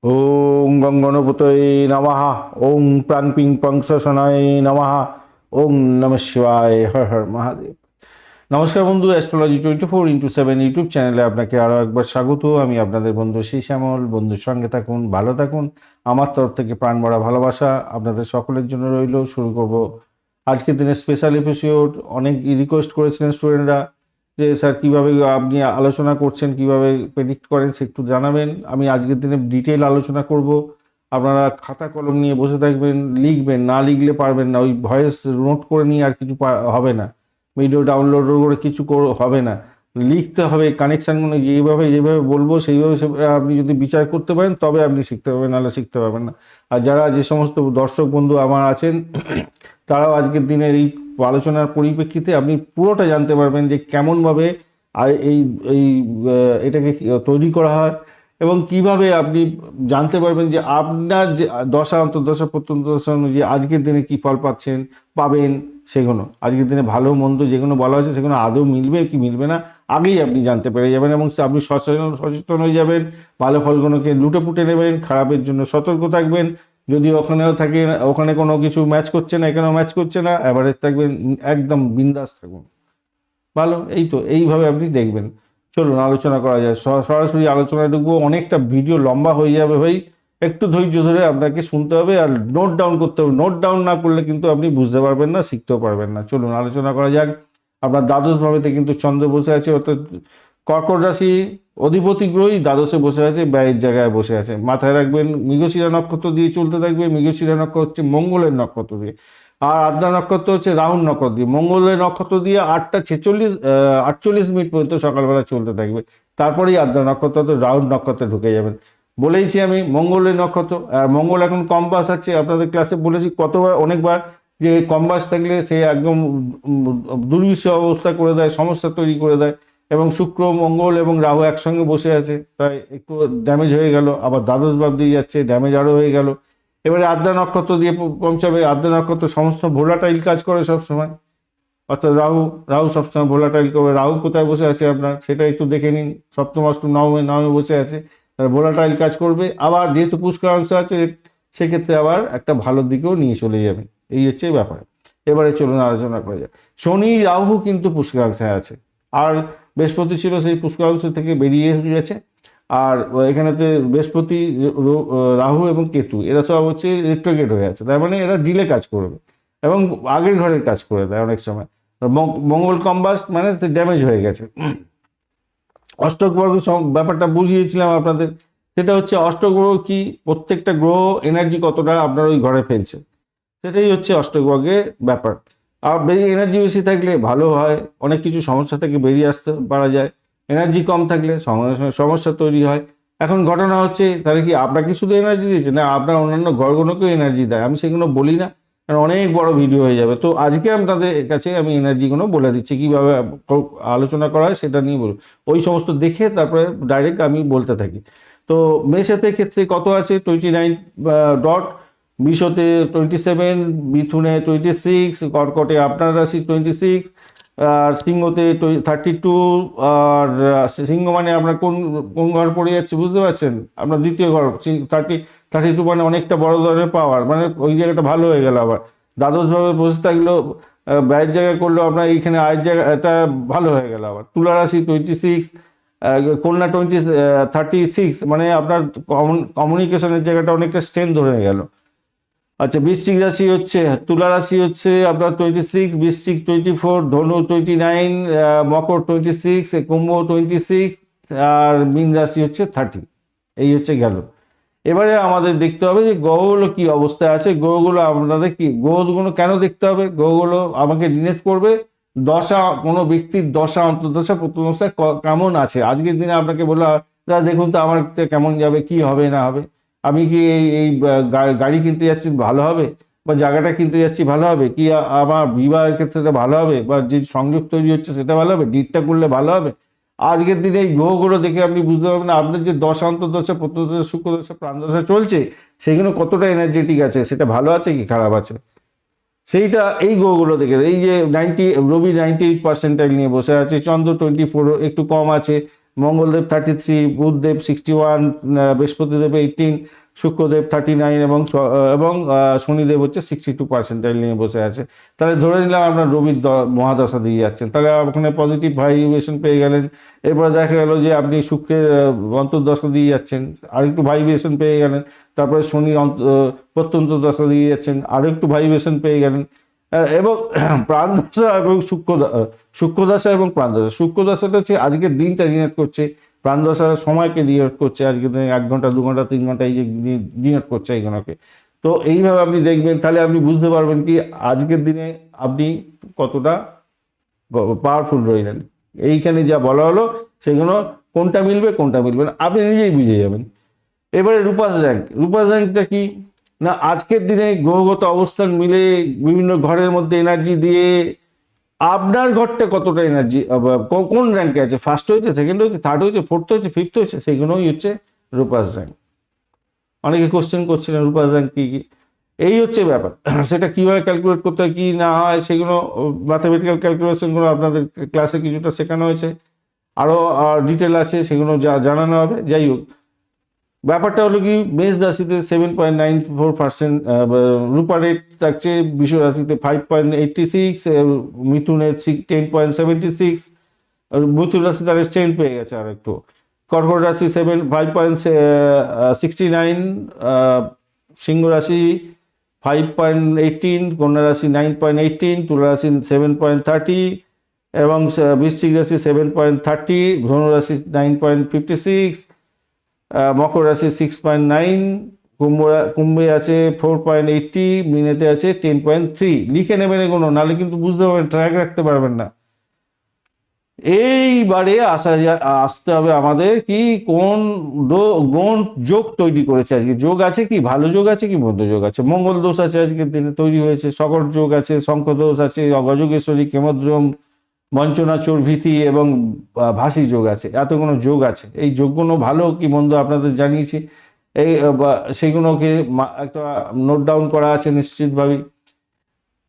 ওং গং গণপতয়ে নমঃ। ওং প্রাং পিং পং সনায় নমঃ। ওং নমঃ শিবায়। হর হর মহাদেব। নমস্কার বন্ধু, অ্যাস্ট্রোলজি 24x7 ইউটিউব চ্যানেলে আপনাকে আরও একবার স্বাগত। আমি আপনাদের বন্ধু শ্যামল। বন্ধুর সঙ্গে থাকুন, ভালো থাকুন। আমার তরফ থেকে প্রাণ ভরা ভালোবাসা আপনাদের সকলের জন্য রইল। শুরু করব আজকের দিনে স্পেশাল এপিসোড। অনেক রিকোয়েস্ট করেছিলেন স্টুডেন্টরা যে স্যার কীভাবে আপনি আলোচনা করছেন, কিভাবে প্রেডিক্ট করেন, সে একটু জানাবেন। আমি আজকের দিনে ডিটেল আলোচনা করব। আপনারা খাতা কলম নিয়ে বসে থাকবেন, লিখবেন। না লিখলে পারবেন না, ওই ভয়েস নোট করে নিয়ে আর কিছু হবে না। ভিডিও ডাউনলোড করে কিছু হবে না, লিখতে হবে। কানেকশানগুলো যেভাবে বলবো সেইভাবে আপনি যদি বিচার করতে পারেন তবে আপনি শিখতে পারবেন, নাহলে শিখতে পারবেন না। আর যারা যে সমস্ত দর্শক বন্ধু আমার আছেন তারাও আজকের দিনের এই আলোচনার পরিপ্রেক্ষিতে আপনি পুরোটা জানতে পারবেন যে কেমনভাবে এই এই এটাকে তৈরি করা হয় এবং কিভাবে আপনি জানতে পারবেন যে আপনার যে দশা অন্তর্দশা প্রত্যন্তদশা অনুযায়ী আজকের দিনে কী ফল পাবেন। সেগুলো আজকের দিনে ভালো মন্দ যেগুলো বলা হয়েছে সেগুলো আদৌ মিলবে কি মিলবে না আগেই আপনি জানতে পেরে যাবেন এবং আপনি সচেতন হয়ে যাবেন। ভালো ফলগুলোকে লুটে পুটে নেবেন, খারাপের জন্য সতর্ক থাকবেন। যদি ওখানেও থাকেন, ওখানে কোনো কিছু ম্যাচ করছে না, এখানেও ম্যাচ করছে না, অ্যাভারেজ থাকবেন, একদম বিন্দাস থাকুন। ভালো, এই তো এইভাবে আপনি দেখবেন। চলুন আলোচনা করা যায়, সরাসরি আলোচনায় ঢুকবো। অনেকটা ভিডিও লম্বা হয়ে যাবে ভাই, একটু ধৈর্য ধরে আপনাকে শুনতে হবে আর নোট ডাউন করতে হবে। নোট ডাউন না করলে কিন্তু আপনি বুঝতে পারবেন না, শিখতেও পারবেন না। চলুন আলোচনা করা যাক। আপনার দ্বাদশ ভাবেতে কিন্তু চন্দ্র বসে আছে, অর্থাৎ কর্কট রাশি অধিপতি গ্রহই দ্বাদশে বসে আছে, ব্যয়ের জায়গায় বসে আছে। মাথায় রাখবেন মৃগশিরা নক্ষত্র দিয়ে চলতে থাকবে। মৃগশিরা নক্ষত্র হচ্ছে মঙ্গলের নক্ষত্র দিয়ে, আর আদ্রা নক্ষত্র হচ্ছে রাহুল নক্ষত্র দিয়ে। মঙ্গলের নক্ষত্র দিয়ে 8:48 পর্যন্ত সকালবেলা চলতে থাকবে। তারপরেই আদ্রা নক্ষত্র তো রাহুল নক্ষত্রে ঢুকে যাবেন। বলেইছি আমি মঙ্গলের নক্ষত্র। আর মঙ্গল এখন কম্পাস আছে, আপনাদের ক্লাসে বলেছি কতবার অনেকবার যে কম্পাস থাকলে সে একদম দুর্বিষহ অবস্থা করে দেয়, সমস্যা তৈরি করে দেয়। এবং শুক্র মঙ্গল এবং রাহু একসঙ্গে বসে আছে, তাই একটু ড্যামেজ হয়ে গেল। আবার দ্বাদশ ভাব দিয়ে যাচ্ছে, ড্যামেজ আরও হয়ে গেল। এবারে আদ্রা নক্ষত্র দিয়ে পৌঁছাবে। আদ্রা নক্ষত্র সমস্ত ভোলাটাইল কাজ করে সবসময়, অর্থাৎ রাহু রাহু সবসময় ভোলাটাইল করবে। রাহু কোথায় বসে আছে আপনার সেটা একটু দেখে নিন। সপ্তম অষ্টম নবমে নবমে বসে আছে, তার ভোলাটাইল কাজ করবে। আবার যেহেতু পুষ্করাংশ আছে সেক্ষেত্রে আবার একটা ভালোর দিকেও নিয়ে চলে যাবে। এই হচ্ছে ব্যাপার। এবারে চলুন আলোচনা করা যায়। শনি রাহু কিন্তু পুষ্করাংশে আছে, আর বৃহস্পতি ছিল সেই পুষ্করাংশ থেকে বেরিয়ে গেছে। আর এখানেতে বৃহস্পতি, রাহু এবং কেতু এরা সব হচ্ছে রেট্রোগেট হয়ে আছে, তার মানে এরা ডিলে কাজ করবে এবং আগের ঘরের কাজ করে দেয় অনেক সময়। মঙ্গল কম্বাস্ট মানে ড্যামেজ হয়ে গেছে। অষ্টক বর্গ ব্যাপারটা বুঝিয়েছিলাম আপনাদের। সেটা হচ্ছে অষ্টক গ্রহ কি, প্রত্যেকটা গ্রহ এনার্জি কতটা আপনার ওই ঘরে ফেলছে, সেটাই হচ্ছে অষ্টক বর্গের ব্যাপার। আর এনার্জি বেশি থাকলে ভালো হয়, অনেক কিছু সমস্যা থেকে বেরিয়ে আসতে পারা যায়। এনার্জি কম থাকলে সমস্যা তৈরি হয়। এখন ঘটনা হচ্ছে তাহলে কি আপনাকে শুধু এনার্জি দিয়েছে না, আপনার অন্যান্য ঘরগুলোকেও এনার্জি দেয়। আমি সেগুলো বলি না, কারণ অনেক বড় ভিডিও হয়ে যাবে। তো আজকে আপনাদের কাছে আমি এনার্জিগুলো বলে দিচ্ছি, কীভাবে আলোচনা করা হয় সেটা নিয়ে বলুন। ওই সমস্ত দেখে তারপরে ডাইরেক্ট আমি বলতে থাকি। তো মেষেতে ক্ষেত্রে কত আছে? 29 ডট। বিশতে 27, মিথুনে 26, কর্কটে আপনার রাশি 26, আর সিংহতে 32। আর সিংহ মানে আপনার কোন কোন ঘর পড়ে যাচ্ছে বুঝতে পারছেন? আপনার দ্বিতীয় ঘর 32 মানে অনেকটা বড় ধরনের পাওয়ার, মানে ওই জায়গাটা ভালো হয়ে গেল। আবার দ্বাদশভাবে বসে থাকলেও ব্যয়ের জায়গা করলেও আপনার এইখানে আয়ের জায়গা এটা ভালো হয়ে গেল। আবার তুলা রাশি 26, কন্যা 36, মানে আপনার কমিউনিকেশনের জায়গাটা অনেকটা স্ট্রেন্থ ধরে গেল। আচ্ছা, বৃশ্চিক রাশি হচ্ছে, তুলা রাশি হচ্ছে আপনার 26, বৃশ্চিক 24, ধনু 29, মকর 26, কুম্ভ 26, আর মীন রাশি হচ্ছে 30। এই হচ্ছে গেল। এবারে আমাদের দেখতে হবে যে গ্রহগুলো কি অবস্থায় আছে। গ্রহগুলো আপনাদের কি, গ্রহগুলো কেন দেখতে হবে? গ্রহগুলো আমাকে রিলেট করবে দশা, কোনো ব্যক্তির দশা অন্তর্দশা প্রত্যদশায় কেমন আছে। আজকের দিনে আপনাকে বললাম দেখুন তো আমার কেমন যাবে, কি হবে না হবে। আমি কি এই এই গাড়ি কিনতে যাচ্ছি ভালো হবে, বা জায়গাটা কিনতে যাচ্ছি ভালো হবে, কি আমার বিবাহের ক্ষেত্রে ভালো হবে, বা যে সংযোগ তৈরি হচ্ছে সেটা ভালো হবে, ডিটটা করলে ভালো হবে। আজকের দিনে এই গ্রহগুলো দেখে আপনি বুঝতে পারবেন না আপনার যে দশা অন্তর্দশা প্রত্যদশা শুক্রদশা প্রাণদশা চলছে সেগুলো কতটা এনার্জেটিক আছে, সেটা ভালো আছে কি খারাপ আছে, সেইটা এই গ্রহগুলো দেখে। এই যে রবি 98% নিয়ে বসে আছে, চন্দ্র 24 একটু কম আছে, মঙ্গলদেব 33, বুধদেব 61, বৃহস্পতিদেব 18, শুক্রদেব 39 এবং শনিদেব হচ্ছে 62% নিয়ে বসে আছে। তাহলে ধরে নিলাম আপনার রবির মহাদশা দিয়ে যাচ্ছেন, তাহলে ওখানে পজিটিভ ভাইব্রেশন পেয়ে গেলেন। এরপরে দেখা গেল যে আপনি শুক্রের অন্তর্দশা দিয়ে যাচ্ছেন, আরেকটু ভাইব্রেশন পেয়ে গেলেন। তারপরে শনির প্রত্যন্ত দশা দিয়ে যাচ্ছেন, আরেকটু ভাইব্রেশন পেয়ে গেলেন। এবং প্রাণদশা এবং শুক্রদশা এবং প্রাণদশা, শুক্রদশাটা হচ্ছে আজকের দিনটা ডিনোট করছে, প্রাণদশার সময়কে ডিনোট করছে, আজকের দিনে 1 ঘন্টা 2 ঘন্টা 3 ঘন্টা এই যে ডিনোট করছে এইগুলোকে। তো এইভাবে আপনি দেখবেন, তাহলে আপনি বুঝতে পারবেন কি আজকের দিনে আপনি কতটা পাওয়ারফুল রইলেন। এইখানে যা বলা হলো সেগুলো কোনটা মিলবে কোনটা মিলবে না আপনি নিজেই বুঝে যাবেন। এবারে রূপাস র্যাঙ্ক, রূপাস র্যাঙ্কটা কি না, আজকের দিনে গ্রহগত অবস্থান মিলে বিভিন্ন ঘরের মধ্যে এনার্জি দিয়ে আপনার ঘরটা কতটা এনার্জি, কোন র্যাঙ্কে আছে, ফার্স্ট হয়েছে, সেকেন্ড হয়েছে, থার্ড হয়েছে, ফোর্থ হয়েছে, ফিফথ হয়েছে, সেগুলোই হচ্ছে রূপাস র্যাঙ্ক। অনেকে কোশ্চেন করছিলেন রূপাস র্যাঙ্ক কি কি, এই হচ্ছে ব্যাপার। সেটা কীভাবে ক্যালকুলেট করতে হয় কী না হয় সেগুলো ম্যাথামেটিক্যাল ক্যালকুলেশনগুলো আপনাদের ক্লাসে কিছুটা শেখানো হয়েছে, আরও ডিটেল আছে সেগুলো জানানো হবে। যাই হোক, ব্যাপারটা হলো কি মেষ রাশিতে 7.94%, রূপা রেট থাকছে, বৃষ রাশিতে 5.86, মিথুনের 10.76, মিথুন রাশি তার স্ট্রেন পেয়ে গেছে আর একটু। কর্কট রাশি 5.69, সিংহ রাশি 5.18, কন্যা রাশি 9.18, তুলা রাশি 7.30 এবং বৃশ্চিক রাশি 7.30, ধনু রাশি 9.56, মকর রাশি 6.9, কুম্ভে আছে 4.80, মিনেতে আছে 10.3। লিখে নেবেন এগুলো, নাহলে কিন্তু বুঝতে পারবেন, ট্র্যাক রাখতে পারবেন না। এইবারে আসতে হবে আমাদের কি কোন যোগ তৈরি করেছে আজকে, যোগ আছে কি, ভালো যোগ আছে কি মন্দ যোগ আছে। মঙ্গল দোষ আছে আজকের দিনে তৈরি হয়েছে, সকট যোগ আছে, শঙ্খ দোষ আছে, গজগেশ্বরী, কেমদ্রম, বঞ্চনাচোর, ভীতি এবং ভাসি যোগ আছে। এতগুলো যোগ আছে, এই যোগগুলো ভালো কি মন্দ আপনাদের জানিয়েছি, এই সেইগুলোকে একটা নোট ডাউন করা আছে নিশ্চিতভাবেই।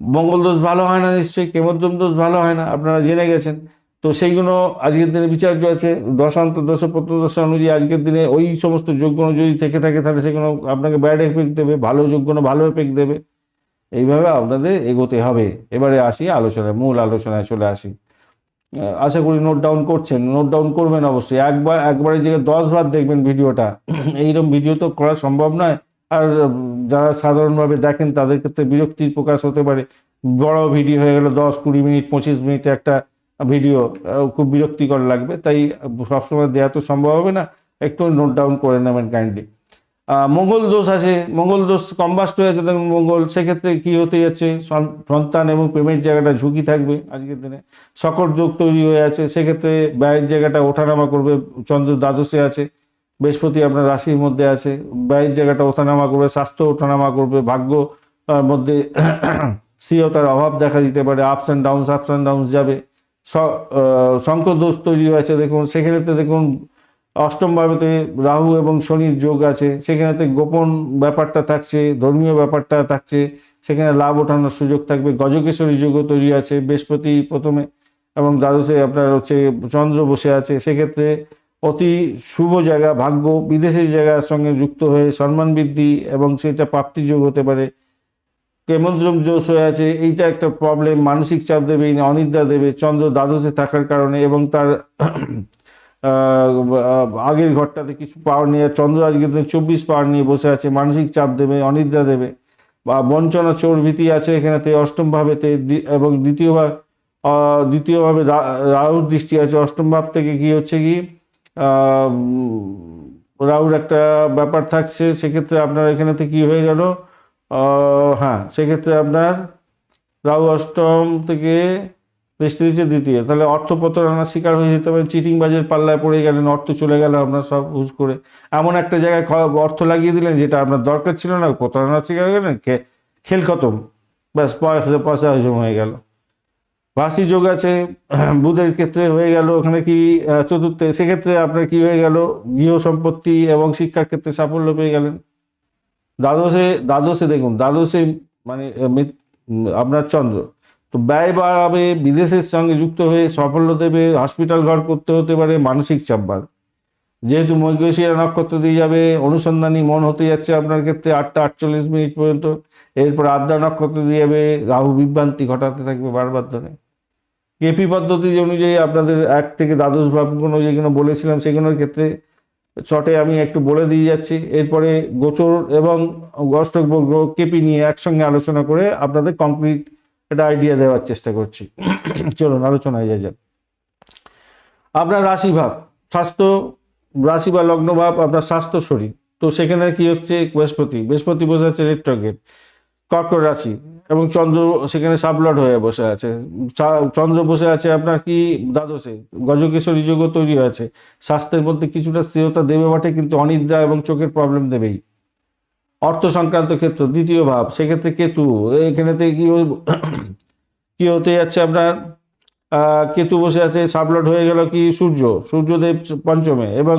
মঙ্গল দোষ ভালো হয় না নিশ্চয়ই, কেমদ্রম দোষ ভালো হয় না, আপনারা জেনে গেছেন। তো সেইগুলো আজকের দিনে বিচার্য আছে, দশান্ত দশ প্রত্যদশা অনুযায়ী আজকের দিনে ওই সমস্ত যোগগুলো যদি থেকে থাকে তাহলে সেগুলো আপনাকে ব্যাড এফেক্ট দেবে, ভালো যোগগুলো ভালো এফেক্ট দেবে। এইভাবে আপনাদের এগোতে হবে। এবারে আসি আলোচনায়, মূল আলোচনায় চলে আসি। আশা করি নোট ডাউন করছেন, নোট ডাউন করবেন অবশ্যই, একবারের জায়গায় 10 বার দেখবেন ভিডিওটা। এইরকম ভিডিও তো করা সম্ভব নয়, আর যারা সাধারণভাবে দেখেন তাদের ক্ষেত্রে বিরক্তির প্রকাশ হতে পারে। বড় ভিডিও হয়ে গেল 10-20 মিনিট 25 মিনিটে একটা ভিডিও, খুব বিরক্তিকর লাগবে, তাই সবসময় দেওয়া তো সম্ভব হবে না, একটু নোট ডাউন করে নেবেন কাইন্ডলি। মঙ্গল দোষ আছে, মঙ্গল দোষ কম্বাস্ট হয়ে আছে দেখুন মঙ্গল, সেক্ষেত্রে কি হতে যাচ্ছে, সন্তান এবং প্রেমের জায়গাটা ঝুঁকি থাকবে আজকের দিনে। সকট যোগ তৈরি হয়ে আছে, সেক্ষেত্রে ব্যয়ের জায়গাটা ওঠানামা করবে, চন্দ্র দ্বাদশে আছে, বৃহস্পতি আপনার রাশির মধ্যে আছে, ব্যয়ের জায়গাটা ওঠানামা করবে, স্বাস্থ্য ওঠানামা করবে, ভাগ্য মধ্যে স্থিরতার অভাব দেখা দিতে পারে, আপস অ্যান্ড ডাউনস যাবে। শঙ্খ দোষ তৈরি হয়েছে দেখুন, সেক্ষেত্রে দেখুন অষ্টম ভাবেতে রাহু এবং শনির যোগ আছে, সেখানেতে গোপন ব্যাপারটা থাকছে, ধর্মীয় ব্যাপারটা থাকছে, সেখানে লাভ ওঠানোর সুযোগ থাকবে। গজকেশ্বরী যোগও তৈরি আছে, বৃহস্পতি প্রথমে এবং দ্বাদশে আপনার হচ্ছে চন্দ্র বসে আছে, সেক্ষেত্রে অতি শুভ জায়গা, ভাগ্য বিদেশের জায়গার সঙ্গে যুক্ত হয়ে সম্মান বৃদ্ধি এবং সেটা প্রাপ্তি যোগ হতে পারে। কেমদ্রম দোষ হয়ে আছে, এইটা একটা প্রবলেম, মানসিক চাপ দেবে, অনিদ্রা দেবে চন্দ্র দ্বাদশে থাকার কারণে, এবং তার আগের ঘরটাতে কিছু পাওয়ার নিয়ে চন্দ্র আজকের দিনে 24 পাওয়ার নিয়ে বসে আছে, মানসিক চাপ দেবে, অনিদ্রা দেবে, বা বঞ্চনা চোর ভীতি আছে এখানেতে অষ্টম ভাবেতে, এবং দ্বিতীয়ভাবে রাহুর দৃষ্টি আছে অষ্টম ভাব থেকে। কি হচ্ছে কি রাহুর একটা ব্যাপার থাকছে, সেক্ষেত্রে আপনার এখানেতে কি হয়ে গেল, হ্যাঁ সেক্ষেত্রে আপনার রাহু অষ্টম থেকে দৃষ্টি দিচ্ছে দ্বিতীয়, তাহলে অর্থ প্রতারণার শিকার হয়ে যেতে পারেন, চিটিং বাজের পাল্লায় পড়ে গেলেন, অর্থ চলে গেল আপনার সব হুজ করে, এমন একটা জায়গায় অর্থ লাগিয়ে দিলেন যেটা আপনার দরকার ছিল না, প্রতারণার শিকার হয়ে গেলেন, খেল খতম, ব্যাস পয়সা হজম হয়ে গেল। ভাসি যোগ আছে বুধের ক্ষেত্রে হয়ে গেল, ওখানে কি চতুর্থে, সেক্ষেত্রে আপনার কি হয়ে গেল, গৃহ সম্পত্তি এবং শিক্ষার ক্ষেত্রে সাফল্য পেয়ে গেলেন। দ্বাদশে দেখুন, দ্বাদশে মানে আপনার চন্দ্র, তো ব্যয় বাড়াবে, বিদেশের সঙ্গে যুক্ত হয়ে সাফল্য দেবে, হসপিটাল ঘর করতে হতে পারে, মানসিক চাপ বাড়বে। যেহেতু মৃগশিরা নক্ষত্র দিয়ে যাবে, অনুসন্ধানী মন হতে যাচ্ছে আপনার ক্ষেত্রে 8টা 48 মিনিট পর্যন্ত। এরপর আদ্রা নক্ষত্র দিয়ে যাবে, রাহু বিভ্রান্তি ঘটাতে থাকবে বারবার ধরে। কেপি পদ্ধতি অনুযায়ী আপনাদের 1 থেকে দ্বাদশ ভাবগুলো যেগুলো বলেছিলাম সেগুলোর ক্ষেত্রে শর্টে আমি একটু বলে দিয়ে যাচ্ছি। এরপরে গোচর এবং অষ্টক কেপি নিয়ে একসঙ্গে আলোচনা করে আপনাদের কমপ্লিট একটা আইডিয়া দেওয়ার চেষ্টা করছি। চলুন আলোচনায় যাক। আপনার রাশি ভাব স্বাস্থ্য, রাশি বা লগ্ন ভাব আপনার স্বাস্থ্য শরীর। তো সেখানে কি হচ্ছে, বৃহস্পতি বসে আছে রেট্রোগেট কর্কট রাশি, এবং চন্দ্র সেখানে সাবলট হয়ে বসে আছে। চন্দ্র বসে আছে আপনার কি দ্বাদশে, গজকেশরী যোগও তৈরি হয়েছে। স্বাস্থ্যের মধ্যে কিছুটা স্থিরতা দেবে বটে, কিন্তু অনিদ্রা এবং চোখের প্রবলেম দেবেই। অর্থ সংক্রান্ত ক্ষেত্র দ্বিতীয় ভাব, সেক্ষেত্রে কেতু এখানেতে কি হতে যাচ্ছে আপনার, কেতু বসে আছে সাবলট হয়ে গেল কি সূর্যদেব পঞ্চমে, এবং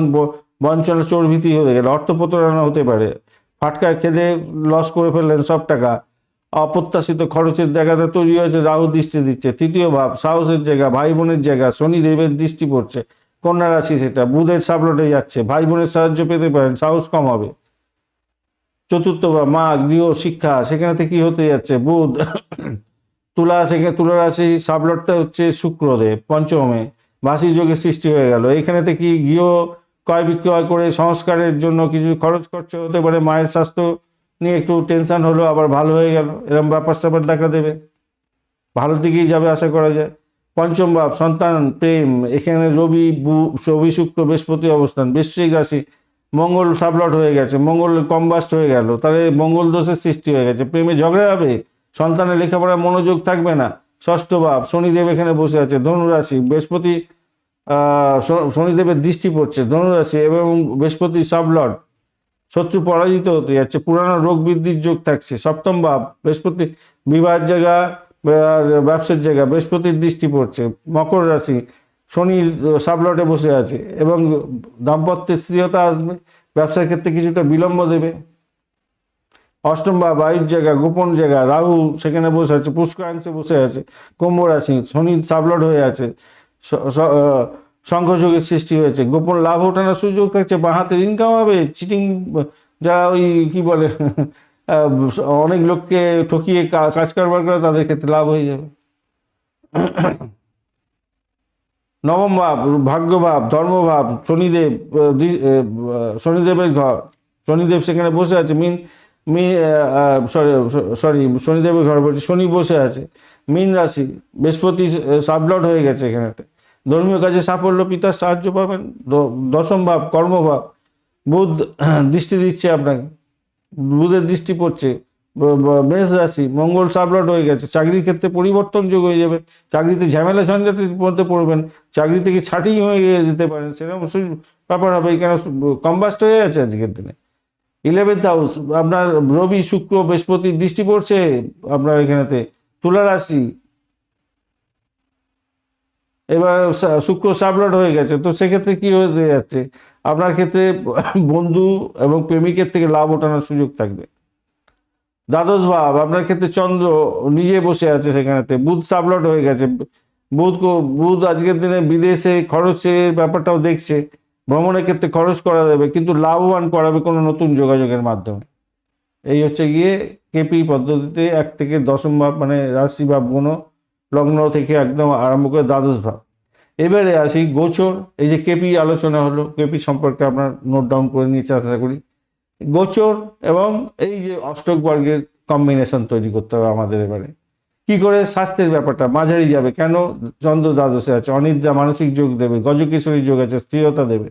বঞ্চনা চোরভীতি হয়ে গেল, অর্থ প্রতারণা হতে পারে। ফাটকা খেলে লস করে ফেললেন সব টাকা। অপ্রত্যাশিত খরচের জায়গাটা তৈরি হয়েছে, রাহু দৃষ্টি দিচ্ছে। তৃতীয় ভাব সাহসের জায়গা, ভাই বোনের জায়গা, শনিদেবের দৃষ্টি পড়ছে। কন্যা রাশি সেটা বুধের সাবলটে যাচ্ছে, ভাই বোনের সাহায্য পেতে পারেন, সাহস কম হবে। চতুর্থ ভাব মা, গৃহ, শিক্ষা, সেখানে কি হতে যাচ্ছে, বুধ তুলা, সেখানে তুলা রাশি সাবলটটা হচ্ছে শুক্রদেব পঞ্চমে, বাসি যোগের সৃষ্টি হয়ে গেল। এখানেতে কি গৃহ ক্রয় বিক্রয় করে সংস্কারের জন্য কিছু খরচ খরচা হতে পারে। মায়ের স্বাস্থ্য নিয়ে একটু টেনশন হলো, আবার ভালো হয়ে গেল, এরকম ব্যাপার স্যাপার দেখা দেবে, ভালোর দিকেই যাবে আশা করা যায়। পঞ্চম ভাব সন্তান, প্রেম, এখানে রবি শুক্র বৃহস্পতি অবস্থান। বৃশ্চিক রাশি মঙ্গল সাবলট হয়ে গেছে, মঙ্গল কম্বাস্ট হয়ে গেল, তাহলে মঙ্গল দোষের সৃষ্টি হয়ে গেছে, প্রেমে ঝগড়া হবে, সন্তানের লেখাপড়ায় মনোযোগ থাকবে না। ষষ্ঠ ভাব শনিদেব এখানে বসে আছে, ধনুরাশি, বৃহস্পতি শনিদেবের দৃষ্টি পড়ছে ধনুরাশি, এবং বৃহস্পতি সাবলট, শত্রু পরাজিত হতে যাচ্ছে, পুরানো রোগ বৃদ্ধির যোগ থাকছে। সপ্তম ভাব বৃহস্পতি বিবাহের জায়গা, ব্যবসার জায়গা, বৃহস্পতির দৃষ্টি পড়ছে। মকর রাশি শনি সাবলটে বসে আছে, এবং দাম্পত্যের স্থিরতা আসবে, ব্যবসার ক্ষেত্রে কিছুটা বিলম্ব দেবে। অষ্টম ভাব বায়ুর জায়গা, গোপন জায়গা, রাহু সেখানে বসে আছে, পুষ্করাংশে বসে আছে। কুম্ভ রাশি শনি সাবলট হয়ে আছে, শঙ্খযোগের সৃষ্টি হয়েছে, গোপন লাভ ওঠানোর সুযোগ থাকছে, বাঁ হাতের ইনকাম হবে। চিটিং যারা ওই কি বলে অনেক লোককে ঠকিয়ে কাজ কারবার করে, তাদের ক্ষেত্রে লাভ হয়ে যাবে। নবম ভাব ভাগ্যভাব, ধর্মভাব, শনিদেবের ঘর, শনিদেব সেখানে বসে আছে। শনিদেবের ঘর বলছি, শনি বসে আছে মীন রাশি, বৃহস্পতি সাবলট হয়ে গেছে এখানেতে। ধর্মীয় কাজে সাফল্য, পিতার সাহায্য পাবেন। দশম ভাব কর্মভাব, বুধ দৃষ্টি দিচ্ছে আপনাকে, বুধের দৃষ্টি পড়ছে। মেষ রাশি মঙ্গল সাবলট হয়ে গেছে, চাকরির ক্ষেত্রে পরিবর্তন যোগ হয়ে যাবে, চাকরিতে ঝামেলা ঝঞ্ঝাটের মধ্যে পড়বেন, চাকরি থেকে ছাঁটিং হয়ে যেতে পারেন, সেরকম ব্যাপার হবে। এখানে কম্বাস্ট হয়ে আছে আজকের দিনে। 11th হাউস আপনার রবি শুক্র বৃহস্পতির দৃষ্টি পড়ছে আপনার এখানেতে, তুলা রাশি, এবার শুক্র সাবলট হয়ে গেছে। তো সেক্ষেত্রে কি হতে যাচ্ছে, আপনার ক্ষেত্রে বন্ধু এবং প্রেমিকের থেকে লাভ ওঠানোর সুযোগ থাকবে। দ্বাদশ ভাব আপনার ক্ষেত্রে চন্দ্র নিজে বসে আছে সেখানেতে, বুধ সাবলট হয়ে গেছে। বুধ আজকের দিনে বিদেশে খরচের ব্যাপারটাও দেখছে, ভ্রমণের ক্ষেত্রে খরচ করা যাবে, কিন্তু লাভবান করাবে কোনো নতুন যোগাযোগের মাধ্যমে। এই হচ্ছে গিয়ে কেপি পদ্ধতিতে 1 থেকে দশম ভাব মানে রাশি ভাবগুলো, লগ্ন থেকে একদম আরম্ভ করে দ্বাদশ ভাব। এবারে আসি গোচর। এই যে কেপি আলোচনা হলো, কেপি সম্পর্কে আপনার নোট ডাউন করে নিয়েছে আশা করি। গোচর এবং এই যে অষ্টক বর্গের কম্বিনেশন তৈরি করতে হবে আমাদের। এবারে কি করে স্বাস্থ্যের ব্যাপারটা মাঝারি যাবে, কেন, চন্দ্র দ্বাদশে আছে, অনিদ্রা মানসিক যোগ দেবে, গজকেশরী যোগ আছে, স্থিরতা দেবে।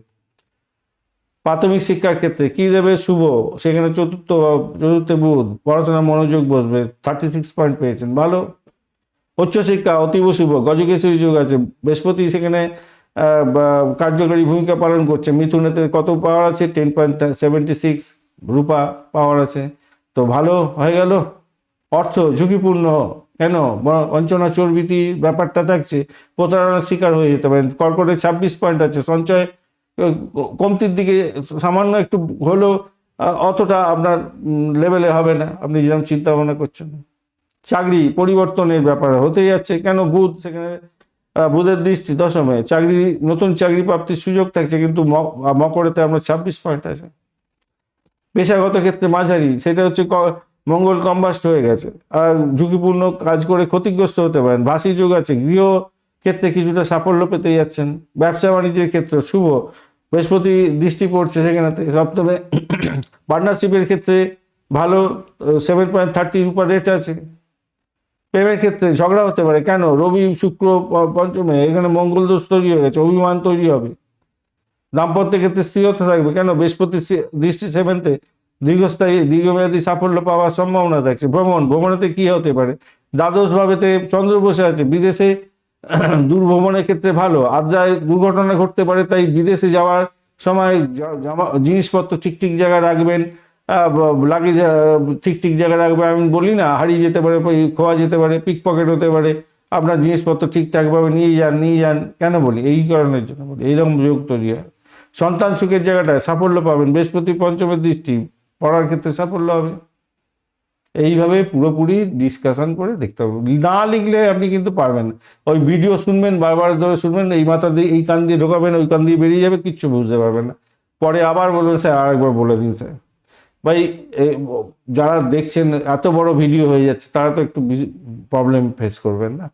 প্রাথমিক শিক্ষার ক্ষেত্রে কি দেবে, শুভ, সেখানে চতুর্থে বুধ, পড়াশোনার মনোযোগ বসবে, 36 পয়েন্ট পেয়েছেন, ভালো। উচ্চশিক্ষা অতীব শুভ, গজকেশরী যোগ আছে, বৃহস্পতি সেখানে কার্যকরী ভূমিকা পালন করছে। মিথুনেতে কত পাওয়ার আছে, 10.76 রূপা পাওয়ার আছে, তো ভালো হয়ে গেল। অর্থ ঝুঁকিপূর্ণ, কেন, বঞ্চনা চোরভীতি ব্যাপারটা থাকছে, প্রতারণার শিকার হয়ে যেতে পারেন। কর্কটে 26 পয়েন্ট আছে, সঞ্চয় কমতির দিকে সামান্য একটু হলেও অতটা আপনার লেভেলে হবে না, আপনি যেরকম চিন্তা ভাবনা করছেন। চাকরি পরিবর্তনের ব্যাপার হতে যাচ্ছে, কেন বুধ সেখানে, বুধের দৃষ্টি দশমে, চাকরি নতুন চাকরি প্রাপ্তির সুযোগ থাকছে, কিন্তু মকরেতে আমরা 26 পয়েন্ট আছে। পেশাগত ক্ষেত্রে মাঝারি, সেটা হচ্ছে মঙ্গল কম্বাস্ট হয়ে গেছে, আর ঝুঁকিপূর্ণ কাজ করে ক্ষতিগ্রস্ত হতে পারেন। ভাসি যোগ আছে, গৃহ ক্ষেত্রে কিছুটা সাফল্য পেতে যাচ্ছেন। ব্যবসা বাণিজ্যের ক্ষেত্রে শুভ, বৃহস্পতি দৃষ্টি পড়ছে সেখানেতে সপ্তমে। পার্টনারশিপের ক্ষেত্রে ভালো, 7.30 উপর রেট আছে। প্রেমের ক্ষেত্রে ঝগড়া হতে পারে, কেন রবি শুক্র পঞ্চমে, এখানে মঙ্গল দোষ তৈরি হয়ে গেছে, অভিমান তৈরি হবে। দাম্পত্যের ক্ষেত্রে স্থিরতা থাকবে, কেন বৃহস্পতি দৃষ্টি 7th, দীর্ঘস্থায়ী দীর্ঘমেয়াদী সাফল্য পাওয়ার সম্ভাবনা থাকছে। ভ্রমণেতে কি হতে পারে, দ্বাদশ ভাবেতে চন্দ্র বসে আছে, বিদেশে দূরভ্রমণের ক্ষেত্রে ভালো। আদ্রায় দুর্ঘটনা ঘটতে পারে, তাই বিদেশে যাওয়ার সময় জিনিসপত্র ঠিক ঠিক জায়গায় রাখবেন, লাগেজ ঠিক ঠিক জায়গায় রাখবেন। আমি বলি না, হারিয়ে যেতে পারে, খোয়া যেতে পারে, পিক পকেট হতে পারে, আপনার জিনিসপত্র ঠিকঠাকভাবে নিয়ে যান। কেন বলি, এই কারণের জন্য বলি, এইরকম যোগ তৈরি হয়। সন্তান সুখের জায়গাটায় সাফল্য পাবেন, বৃহস্পতি পঞ্চমের দৃষ্টি, পড়ার ক্ষেত্রে সাফল্য হবে। এইভাবে পুরোপুরি ডিসকাশন করে দেখতে হবে, না লিখলে আপনি কিন্তু পারবেন না। ওই ভিডিও শুনবেন, বারবার ধরে শুনবেন, এই মাথা দিয়ে এই কান দিয়ে ঢোকাবেন, ওই কান দিয়ে বেরিয়ে যাবে, কিচ্ছু বুঝতে পারবেন না। পরে আবার বলবেন স্যার আরেকবার বলে দিন স্যার। ভাই যারা দেখছেন এত বড় ভিডিও হয়ে যাচ্ছে, তারা তো একটু প্রবলেম ফেস করবেন না।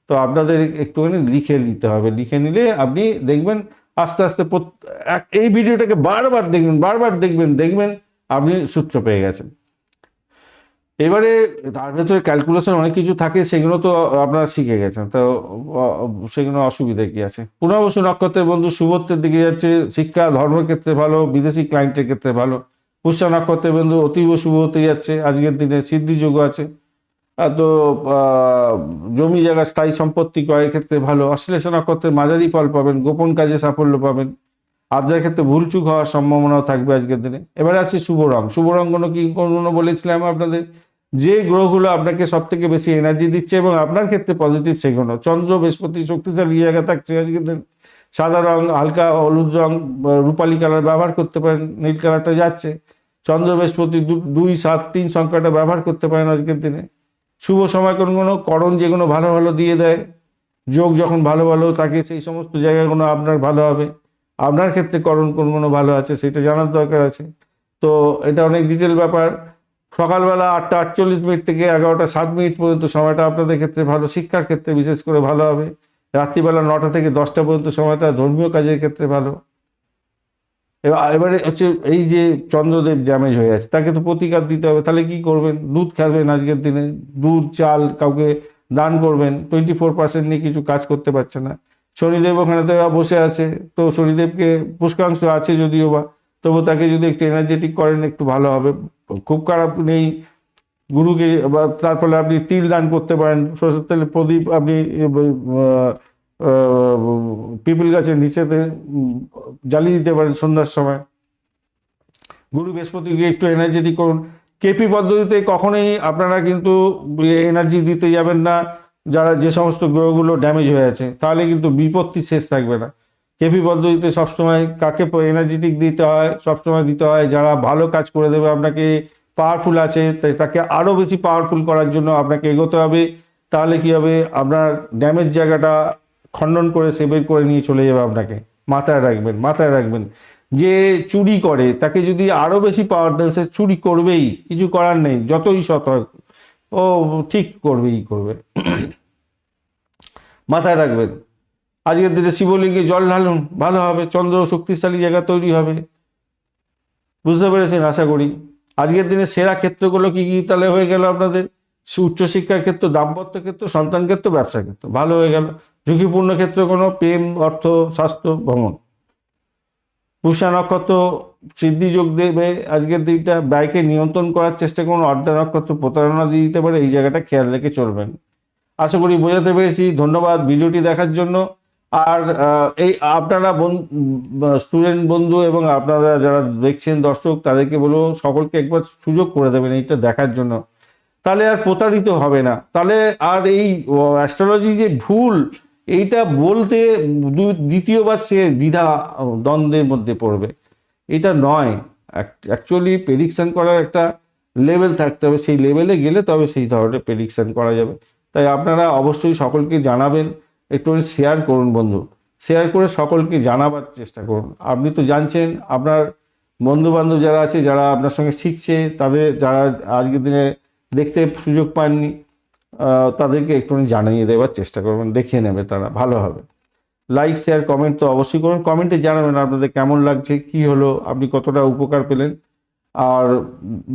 তো আপনাদের একটুখানি লিখে নিতে হবে, লিখে নিলে আপনি দেখবেন আস্তে আস্তে এই ভিডিওটাকে বারবার দেখবেন আপনি সূত্র পেয়ে গেছেন। এবারে তার ভেতরে ক্যালকুলেশন অনেক কিছু থাকে, সেগুলো তো আপনারা শিখে গেছেন, তো সেগুলো অসুবিধা কি আছে। পুনর্বসু নক্ষত্রের বন্ধু শুভত্বের দিকে যাচ্ছে, শিক্ষা ধর্মের ক্ষেত্রে ভালো, বিদেশি ক্লায়েন্টের ক্ষেত্রে ভালো। পুষ্যা নক্ষত্রের বন্ধু অতীব শুভ হতে যাচ্ছে, আজকের দিনে সিদ্ধিযোগ আছে। তো জমি জায়গা স্থায়ী সম্পত্তি ক্রয়ের ক্ষেত্রে ভালো। অশ্লেষা নক্ষত্রের মাঝারি ফল পাবেন, গোপন কাজে সাফল্য পাবেন। আবদার ক্ষেত্রে ভুলচুক হওয়ার সম্ভাবনাও থাকবে আজকের দিনে। এবারে আছে শুভ রং। শুভ রং কোনো বলেছিলাম আপনাদের, যে গ্রহগুলো আপনাকে সব থেকে বেশি এনার্জি দিচ্ছে এবং আপনার ক্ষেত্রে পজিটিভ, সেগুলো চন্দ্র বৃহস্পতি শক্তিশালী জায়গা থাকছে আজকের দিন। সাদা রং, হালকা হলুদ রং, রূপালী কালার ব্যবহার করতে পারেন, নীল কালারটা যাচ্ছে। চন্দ্র বৃহস্পতি 2, 7, 3 সংখ্যাটা ব্যবহার করতে পারেন আজকের দিনে। শুভ সময় কোনো করণ যেগুলো ভালো ভালো দিয়ে দেয়, যোগ যখন ভালো ভালো থাকে, সেই সমস্ত জায়গাগুলো আপনার ভালো হবে। আপনার ক্ষেত্রে করণ কোনগুলো ভালো আছে সেটা জানার দরকার আছে। তো এটা অনেক ডিটেল ব্যাপার। সকালবেলা 8:48 থেকে 11:07 পর্যন্ত সময়টা আপনাদের ক্ষেত্রে ভালো, শিক্ষার ক্ষেত্রে বিশেষ করে ভালো হবে। রাত্রিবেলা 9টা থেকে 10টা পর্যন্ত সময়টা ধর্মীয় কাজের ক্ষেত্রে ভালো। এবারে হচ্ছে এই যে চন্দ্রদেব ড্যামেজ হয়ে আছে, তাকে তো প্রতিকার দিতে হবে। তাহলে কি করবেন, দুধ খাবেন আজকের দিনে, দুধ চাল কাউকে দান করবেন। 24% নিয়ে কিছু কাজ করতে পারছে না। শনিদেব ওখানে তো বসে আছে, তো শনিদেবকে পুষ্কাংশ আছে যদিও বা, তবু তাকে যদি একটু এনার্জেটিক করেন একটু ভালো হবে। খুব খারাপ নেই। গুরুকে বা তার ফলে আপনি তিল দান করতে পারেন, সরষের তেলের প্রদীপ আপনি পিপল গাছের নিচেতে জ্বালিয়ে দিতে পারেন সন্ধ্যার সময়। গুরু বৃহস্পতিকে একটু এনার্জেটিক করুন। কেপি পদ্ধতিতে কখনোই আপনারা কিন্তু এনার্জি দিতে যাবেন না যারা যে সমস্ত গ্রহগুলো ড্যামেজ হয়ে আছে, তাহলে কিন্তু বিপত্তি শেষ থাকবে না। কেপি পদ্ধতিতে সবসময় কাকে এনার্জেটিক দিতে হয়, সবসময় দিতে হয় যারা ভালো কাজ করে দেবে আপনাকে, পাওয়ারফুল আছে, তাই তাকে আরও বেশি পাওয়ারফুল করার জন্য আপনাকে এগোতে হবে। তাহলে কি হবে, আপনার ড্যামেজ জায়গাটা খণ্ডন করে সেভের করে নিয়ে চলে যাবে আপনাকে। মাথায় রাখবেন যে চুরি করে তাকে যদি আরো বেশি পাওয়ার দেন, সে চুরি করবেই, কিছু করার নেই, যতই সৎ হয় ও ঠিক করবে। মাথায় রাখবেন। আজকের দিনে শিবলিঙ্গে জল ঢালুন, ভালো হবে, চন্দ্র শক্তিশালী জায়গা তৈরি হবে। বুঝতে পেরেছেন আশা করি। আজকের দিনে সেরা ক্ষেত্রগুলো কি কি তাহলে হয়ে গেল আপনাদের, উচ্চশিক্ষার ক্ষেত্র, দাম্পত্য ক্ষেত্র, সন্তান ক্ষেত্র, ব্যবসা ক্ষেত্র ভালো হয়ে গেল। ঝুঁকিপূর্ণ ক্ষেত্র কোনো প্রেম, অর্থ, স্বাস্থ্য, ভ্রমণ। পুষা নক্ষত্র সিদ্ধি যোগ দেবে আজকের দিনটা। ব্যয়কে নিয়ন্ত্রণ করার চেষ্টা করুন, অর্ধা নক্ষত্র প্রতারণা দিয়ে দিতে পারে, এই জায়গাটা খেয়াল রেখে চলবেন। আশা করি বোঝাতে পেরেছি। ধন্যবাদ ভিডিওটি দেখার জন্য। আর এই আপনারা স্টুডেন্ট বন্ধু এবং আপনারা যারা দেখছেন দর্শক, তাদেরকে বলবো সকলকে একবার সুযোগ করে দেবেন এইটা দেখার জন্য, তাহলে আর প্রতারিত হবে না। তাহলে আর এই অ্যাস্ট্রোলজি যে ভুল, এইটা বলতে দ্বিতীয়বার সে দ্বিধা দ্বন্দ্বের মধ্যে পড়বে। এটা নয়, অ্যাকচুয়ালি প্রেডিকশন করার একটা লেভেল থাকতে হবে, সেই লেভেলে গেলে তবে সেই ধরনের প্রেডিকশন করা যাবে। তাই আপনারা অবশ্যই সকলকে জানাবেন, একটু শেয়ার করুন বন্ধু, শেয়ার করে সকলকে জানাবার চেষ্টা করুন। আপনি তো জানছেন আপনার বন্ধু বান্ধব যারা আছে, যারা আপনার সঙ্গে শিখছে, তাদের যারা আজকের দিনে দেখতে সুযোগ পাননি, তাদেরকে একটু জানিয়ে দেওয়ার চেষ্টা করবেন, দেখিয়ে নেবে তারা, ভালো হবে। লাইক শেয়ার কমেন্ট তো অবশ্যই করুন, কমেন্টে জানাবেন আপনাদের কেমন লাগছে, কি হলো, আপনি কতটা উপকার পেলেন। আর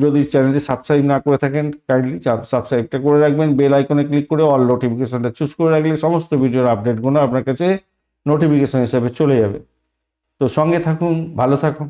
যদি চ্যানেলটি সাবস্ক্রাইব না করে থাকেন, কাইন্ডলি সাবস্ক্রাইবটা করে রাখবেন, বেল আইকনে ক্লিক করে অল নোটিফিকেশনটা চুজ করে রাখলে সমস্ত ভিডিওর আপডেটগুলো আপনার কাছে নোটিফিকেশন হিসাবে চলে যাবে। তো সঙ্গে থাকুন, ভালো থাকুন।